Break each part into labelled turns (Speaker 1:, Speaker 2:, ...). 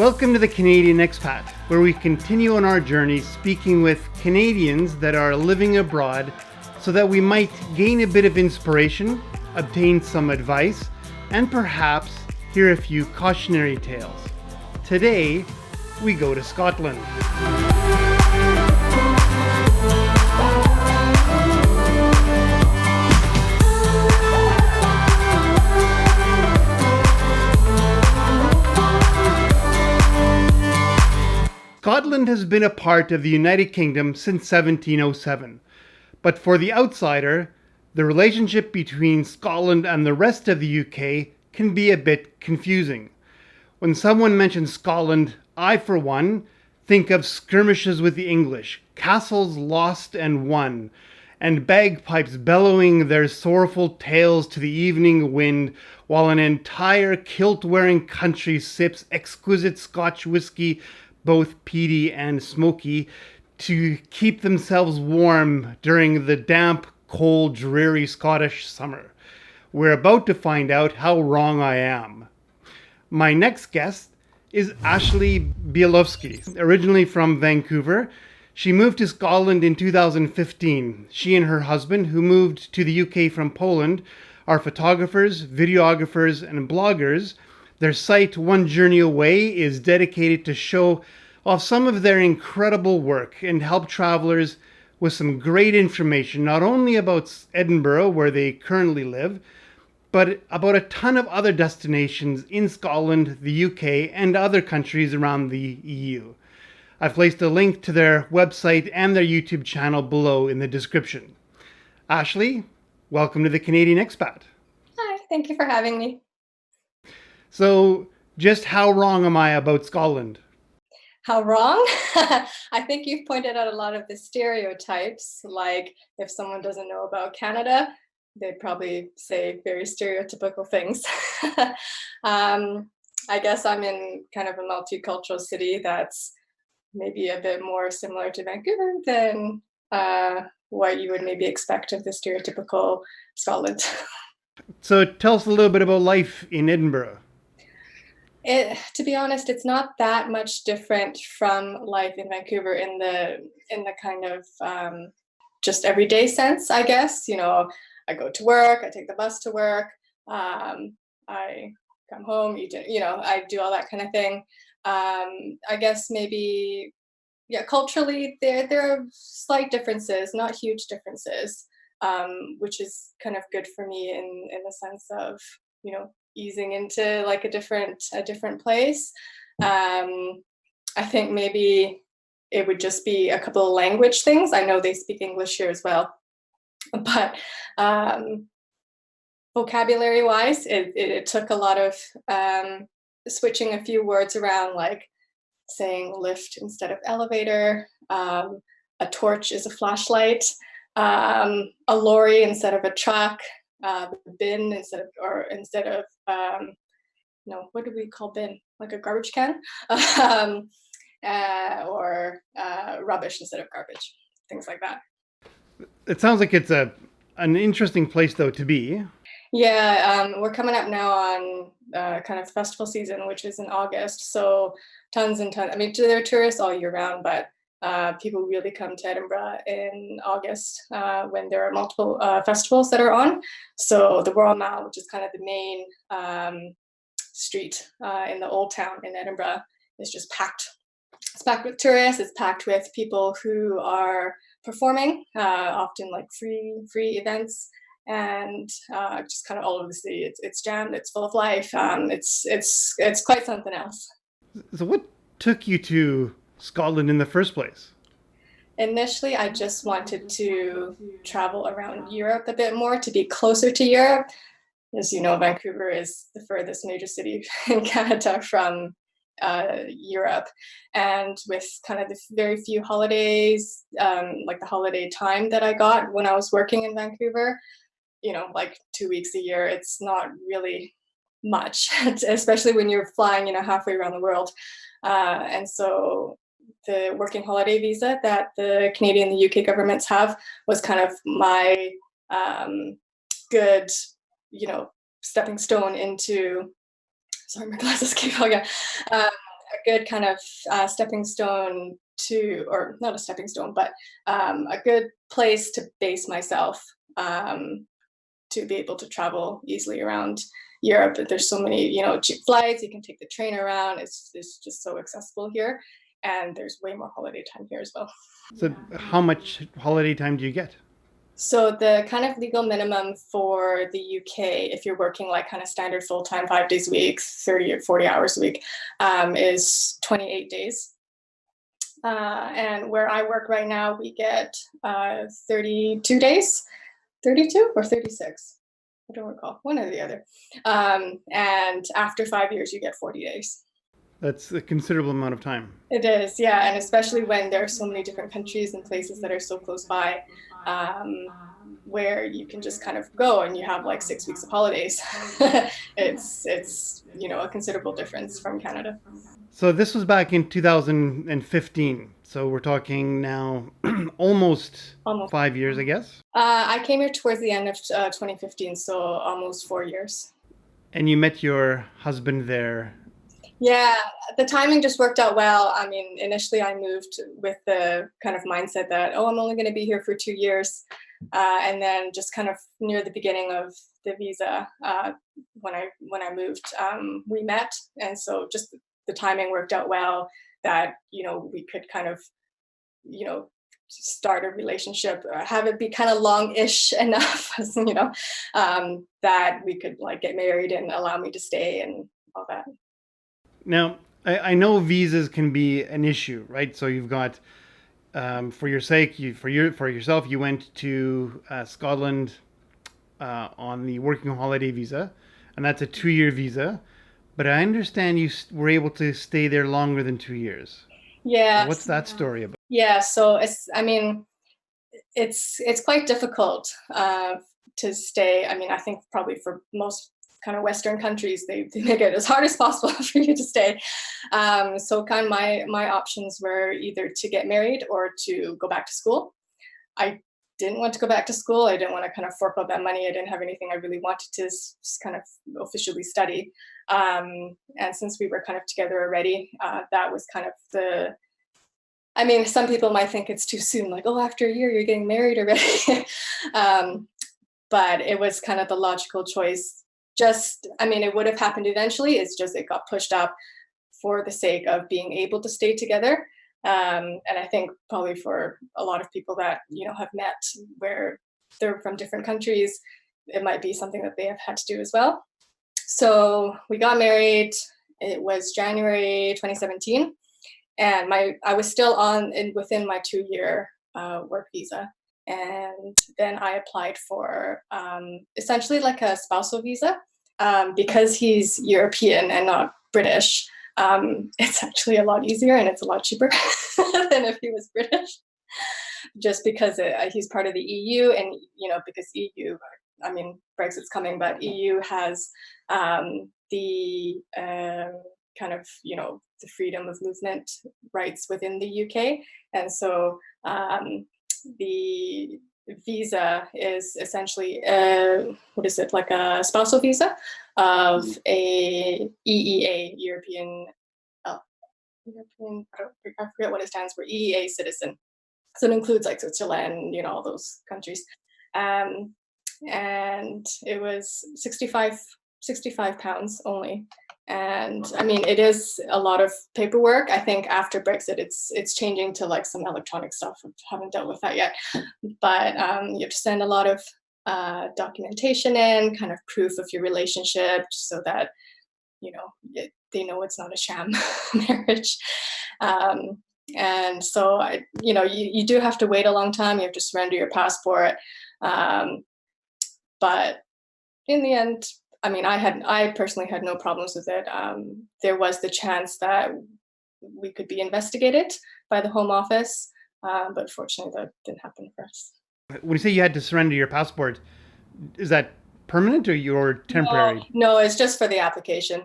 Speaker 1: Welcome to the Canadian Expat, where we continue on our journey speaking with Canadians that are living abroad so that we might gain a bit of inspiration, obtain some advice, and perhaps hear a few cautionary tales. Today, we go to Scotland. Scotland has been a part of the United Kingdom since 1707, but for the outsider, the relationship between Scotland and the rest of the UK can be a bit confusing. When someone mentions Scotland, I, for one, think of skirmishes with the English, castles lost and won, and bagpipes bellowing their sorrowful tales to the evening wind while an entire kilt-wearing country sips exquisite Scotch whisky, both peaty and smoky, to keep themselves warm during the damp, cold, dreary Scottish summer. We're about to find out how wrong I am. My next guest is Ashley Bielawska, originally from Vancouver. She moved to Scotland in 2015. She and her husband, who moved to the UK from Poland, are photographers, videographers, and bloggers. Their site, One Journey Away, is dedicated to show off some of their incredible work and help travelers with some great information, not only about Edinburgh, where they currently live, but about a ton of other destinations in Scotland, the UK, and other countries around the EU. I've placed a link to their website and their YouTube channel below in the description. Ashley, welcome to the Canadian Expat.
Speaker 2: Hi, thank you for having me.
Speaker 1: So, just how wrong am I about Scotland?
Speaker 2: How wrong? I think you've pointed out a lot of the stereotypes, like if someone doesn't know about Canada, they'd probably say very stereotypical things. I guess I'm in kind of a multicultural city that's maybe a bit more similar to Vancouver than what you would maybe expect of the stereotypical Scotland.
Speaker 1: So tell us a little bit about life in Edinburgh.
Speaker 2: To be honest, it's not that much different from life in Vancouver in the kind of just everyday sense, I guess. You know, I go to work, I take the bus to work, I come home, I do all that kind of thing. I guess maybe, culturally there are slight differences, not huge differences, which is kind of good for me in the sense of, easing into like a different place. I think maybe it would just be a couple of language things. I know they speak English here as well, but vocabulary wise, it took a lot of switching a few words around, like saying lift instead of elevator, a torch is a flashlight, a lorry instead of a truck, bin instead of what do we call bin? Like a garbage can, or rubbish instead of garbage, things like that.
Speaker 1: It sounds like it's an interesting place though to be.
Speaker 2: Yeah, we're coming up now on kind of festival season, which is in August. So tons and tons. I mean, there are tourists all year round, but people really come to Edinburgh in August when there are multiple festivals that are on. So the Royal Mile, which is kind of the main street in the old town in Edinburgh, is just packed. It's packed with tourists. It's packed with people who are performing, often like free events, and just kind of all over the city. It's jammed. It's full of life. It's quite something else.
Speaker 1: So what took you to Scotland in the first place?
Speaker 2: Initially, I just wanted to travel around Europe a bit more, to be closer to Europe. As you know, Vancouver is the furthest major city in Canada from Europe. And with kind of the very few holidays, like the holiday time that I got when I was working in Vancouver, like 2 weeks a year, it's not really much, especially when you're flying, halfway around the world. And so the working holiday visa that the Canadian and the UK governments have was kind of my good, stepping stone into, sorry, my glasses keep falling out, a good kind of stepping stone to, or not a stepping stone, but a good place to base myself, to be able to travel easily around Europe. There's so many, cheap flights. You can take the train around. It's just so accessible here, and there's way more holiday time here as well.
Speaker 1: So how much holiday time do you get?
Speaker 2: So the kind of legal minimum for the UK, if you're working like kind of standard full-time, 5 days a week, 30 or 40 hours a week, is 28 days. And where I work right now, we get 32 days, 32 or 36. I don't recall, one or the other. And after 5 years, you get 40 days.
Speaker 1: That's a considerable amount of time.
Speaker 2: It is, yeah. And especially when there are so many different countries and places that are so close by, where you can just kind of go and you have like 6 weeks of holidays. It's a considerable difference from Canada.
Speaker 1: So this was back in 2015. So we're talking now almost 5 years, I guess.
Speaker 2: I came here towards the end of 2015, so almost 4 years.
Speaker 1: And you met your husband there.
Speaker 2: Yeah, the timing just worked out well. I mean, initially I moved with the kind of mindset that, I'm only going to be here for 2 years. And then just kind of near the beginning of the visa, when I moved, we met. And so just the timing worked out well that, we could kind of, start a relationship, have it be kind of long-ish enough, that we could like get married and allow me to stay and all that.
Speaker 1: Now, I know visas can be an issue, right? So you've got, for your sake, for yourself, you went to Scotland on the working holiday visa, and that's a 2-year visa. But I understand you were able to stay there longer than 2 years.
Speaker 2: Yeah.
Speaker 1: So what's that story about?
Speaker 2: Yeah. So it's quite difficult to stay. I mean, I think probably for most kind of Western countries, they make it as hard as possible for you to stay. So kind of my options were either to get married or to go back to school. I didn't want to go back to school. I didn't want to kind of fork out that money. I didn't have anything I really wanted to kind of officially study. And since we were kind of together already, that was kind of some people might think it's too soon, like, after a year, you're getting married already. But it was kind of the logical choice. It would have happened eventually. It's just it got pushed up for the sake of being able to stay together. And I think probably for a lot of people that, have met where they're from different countries, it might be something that they have had to do as well. So we got married. It was January 2017. And I was still within my 2-year work visa. And then I applied for essentially like a spousal visa, because he's European and not British. It's actually a lot easier and it's a lot cheaper than if he was British, just because he's part of the EU, and because EU, Brexit's coming, but EU has the kind of the freedom of movement rights within the UK, and so the visa is essentially like a spousal visa of a EEA European, I forget what it stands for, EEA citizen. So it includes like Switzerland, all those countries. And it was 65 pounds only. And it is a lot of paperwork. I think after Brexit, it's changing to like some electronic stuff. I haven't dealt with that yet. But you have to send a lot of documentation in, kind of proof of your relationship, so that, they know it's not a sham marriage. And so, you do have to wait a long time. You have to surrender your passport. But in the end, I personally had no problems with it. There was the chance that we could be investigated by the Home Office, but fortunately that didn't happen for us.
Speaker 1: When you say you had to surrender your passport, is that permanent or you're temporary?
Speaker 2: No, it's just for the application.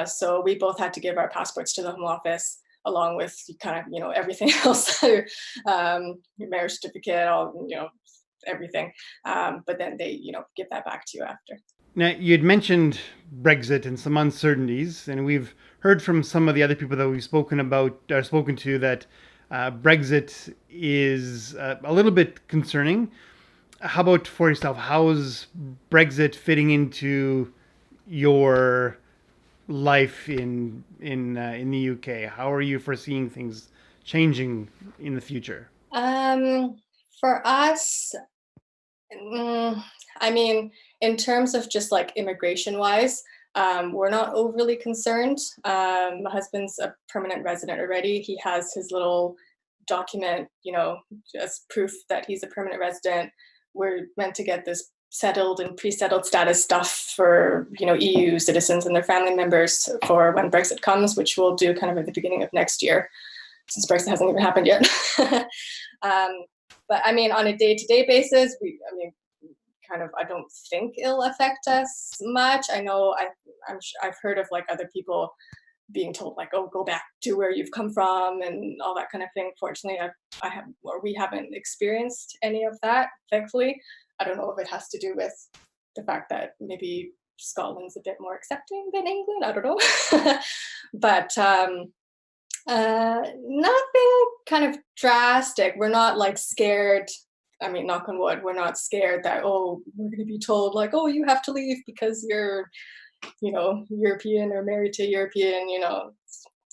Speaker 2: So we both had to give our passports to the Home Office, along with kind of, everything else, your marriage certificate, all, everything. But then they, give that back to you after.
Speaker 1: Now, you'd mentioned Brexit and some uncertainties, and we've heard from some of the other people that we've spoken to that Brexit is a little bit concerning. How about for yourself? How's Brexit fitting into your life in the UK? How are you foreseeing things changing in the future?
Speaker 2: For us, I mean, in terms of just like immigration wise, we're not overly concerned. My husband's a permanent resident already. He has his little document, as proof that he's a permanent resident. We're meant to get this settled and pre-settled status stuff for EU citizens and their family members for when Brexit comes, which we'll do kind of at the beginning of next year, since Brexit hasn't even happened yet. But I mean, on a day-to-day basis, I don't think it'll affect us much. I know I've heard of like other people being told like, oh, go back to where you've come from and all that kind of thing. Fortunately, we haven't experienced any of that, thankfully. I don't know if it has to do with the fact that maybe Scotland's a bit more accepting than England. I don't know. But nothing kind of drastic. We're not like scared. I mean, knock on wood, we're not scared that, oh, we're going to be told like, oh, you have to leave because you're, European or married to European,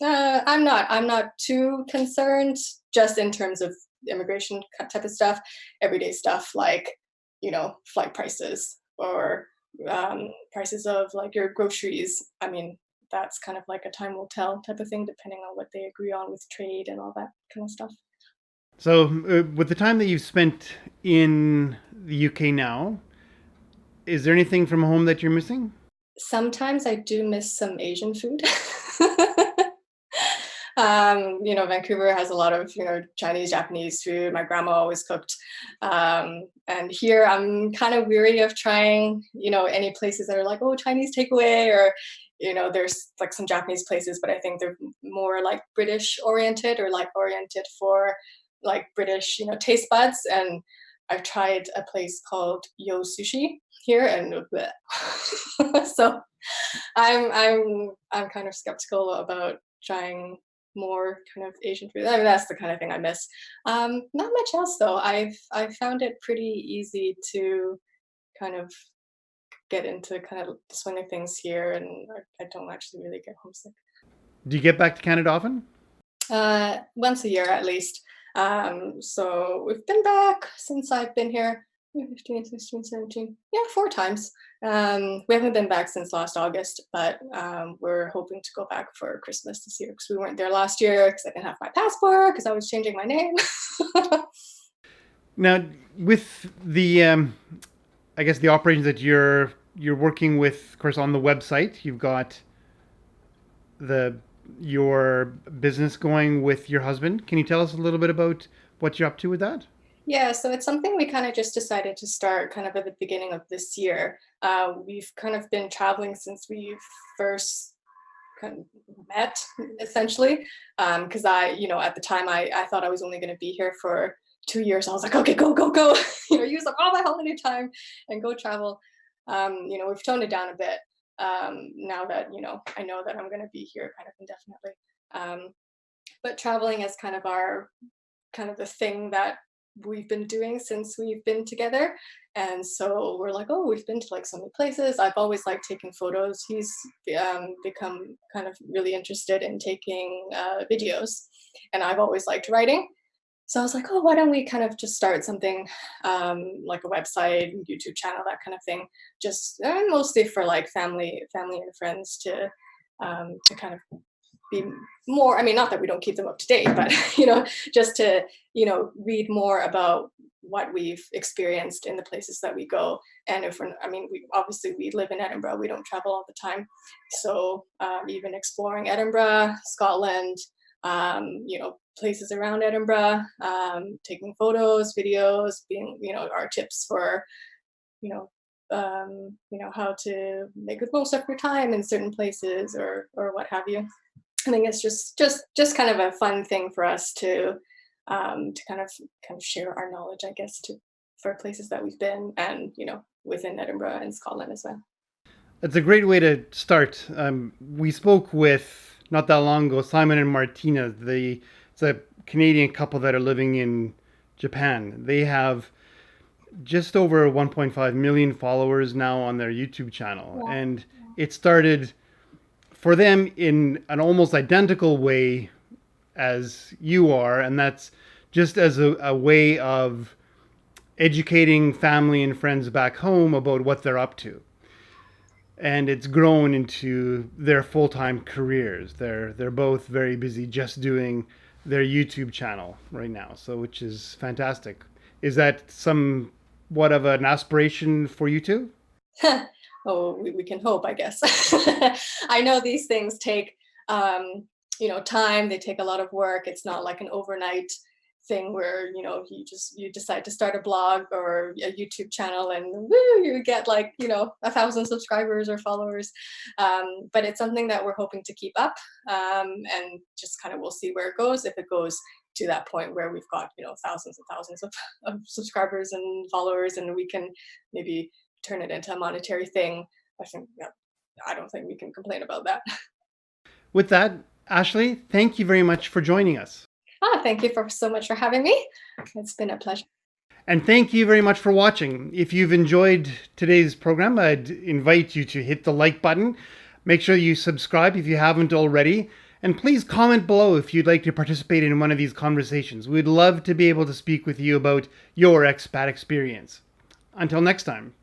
Speaker 2: I'm not too concerned, just in terms of immigration type of stuff, everyday stuff like, flight prices or prices of like your groceries. I mean, that's kind of like a time will tell type of thing, depending on what they agree on with trade and all that kind of stuff.
Speaker 1: So, with the time that you've spent in the UK now, is there anything from home that you're missing?
Speaker 2: Sometimes I do miss some Asian food. Vancouver has a lot of, Chinese, Japanese food. My grandma always cooked. And here I'm kind of weary of trying, any places that are like, oh, Chinese takeaway, or, there's like some Japanese places, but I think they're more like British oriented, or like oriented for like British, taste buds. And I've tried a place called Yo Sushi here, and so I'm kind of skeptical about trying more kind of Asian food. I mean, that's the kind of thing I miss. Not much else though. I've found it pretty easy to kind of get into kind of the swing of things here, and I don't actually really get homesick.
Speaker 1: Do you get back to Canada often?
Speaker 2: Once a year at least. So we've been back since I've been here 15, 16, 17. Yeah, 4 times. We haven't been back since last August, but we're hoping to go back for Christmas this year, because we weren't there last year because I didn't have my passport because I was changing my name.
Speaker 1: Now, with the, I guess the operations that you're working with, of course, on the website, you've got your business going with your husband. Can you tell us a little bit about what you're up to with that?
Speaker 2: Yeah, so it's something we kind of just decided to start kind of at the beginning of this year. We've kind of been traveling since we first kind of met, essentially. Because at the time I thought I was only going to be here for 2 years. I was like, okay, go, go, go, use up all my holiday time and go travel. We've toned it down a bit now that, I know that I'm going to be here kind of indefinitely. But traveling is kind of the thing that we've been doing since we've been together. And so we're like, oh, we've been to like so many places. I've always liked taking photos. He's become kind of really interested in taking videos, and I've always liked writing. So I was like, oh, why don't we kind of just start something like a website, YouTube channel, that kind of thing, just mostly for like family and friends to kind of be more, I mean, not that we don't keep them up to date, but just to read more about what we've experienced in the places that we go. And we live in Edinburgh, we don't travel all the time, so even exploring Edinburgh, Scotland, places around Edinburgh, taking photos, videos, being our tips for how to make the most of your time in certain places, or what have you. I think it's just kind of a fun thing for us to kind of share our knowledge, I guess, for places that we've been, and within Edinburgh and Scotland as well.
Speaker 1: It's a great way to start. We spoke with not that long ago, Simon and Martina, it's a Canadian couple that are living in Japan. They have just over 1.5 million followers now on their YouTube channel.
Speaker 2: Yeah.
Speaker 1: And it started for them in an almost identical way as you are. And that's just as a way of educating family and friends back home about what they're up to. And it's grown into their full-time careers. They're both very busy just doing their YouTube channel right now, so which is fantastic. Is that somewhat of an aspiration for you too?
Speaker 2: Oh, we can hope, I guess. I know these things take time. They take a lot of work. It's not like an overnight thing where you decide to start a blog or a YouTube channel and woo, you get 1,000 subscribers or followers. But it's something that we're hoping to keep up, and just kind of we'll see where it goes. If it goes to that point where we've got thousands and thousands of subscribers and followers, and we can maybe turn it into a monetary thing, I don't think we can complain about that.
Speaker 1: With that, Ashley, thank you very much for joining us.
Speaker 2: Thank you so much for having me. It's been a pleasure.
Speaker 1: And thank you very much for watching. If you've enjoyed today's program, I'd invite you to hit the like button. Make sure you subscribe if you haven't already. And please comment below if you'd like to participate in one of these conversations. We'd love to be able to speak with you about your expat experience. Until next time.